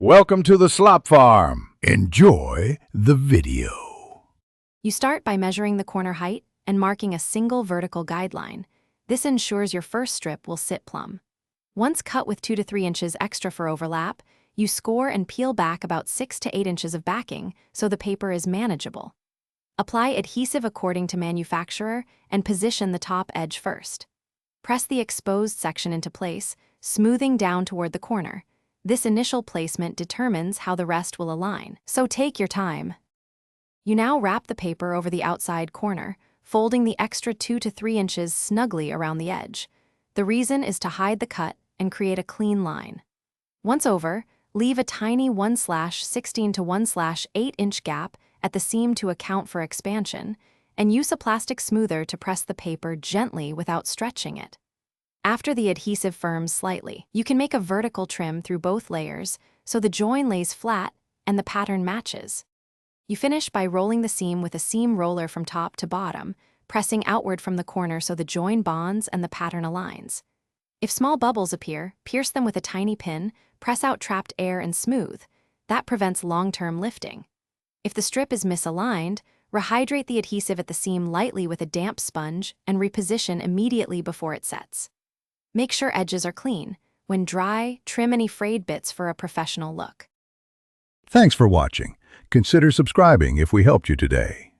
Welcome to the slop farm. Enjoy the video. You start by measuring the corner height and marking a single vertical guideline. This ensures your first strip will sit plumb. Once cut with 2 to 3 inches extra for overlap, you score and peel back about 6 to 8 inches of backing so the paper is manageable. Apply adhesive according to manufacturer and position the top edge first. Press the exposed section into place, smoothing down toward the corner. This initial placement determines how the rest will align, so take your time. You now wrap the paper over the outside corner, folding the extra 2 to 3 inches snugly around the edge. The reason is to hide the cut and create a clean line. Once over, leave a tiny 1/16 to 1/8 inch gap at the seam to account for expansion, and use a plastic smoother to press the paper gently without stretching it. After the adhesive firms slightly, you can make a vertical trim through both layers so the join lays flat and the pattern matches. You finish by rolling the seam with a seam roller from top to bottom, pressing outward from the corner so the join bonds and the pattern aligns. If small bubbles appear, pierce them with a tiny pin, press out trapped air and smooth. That prevents long-term lifting. If the strip is misaligned, rehydrate the adhesive at the seam lightly with a damp sponge and reposition immediately before it sets. Make sure edges are clean. When dry, trim any frayed bits for a professional look. Thanks for watching. Consider subscribing if we helped you today.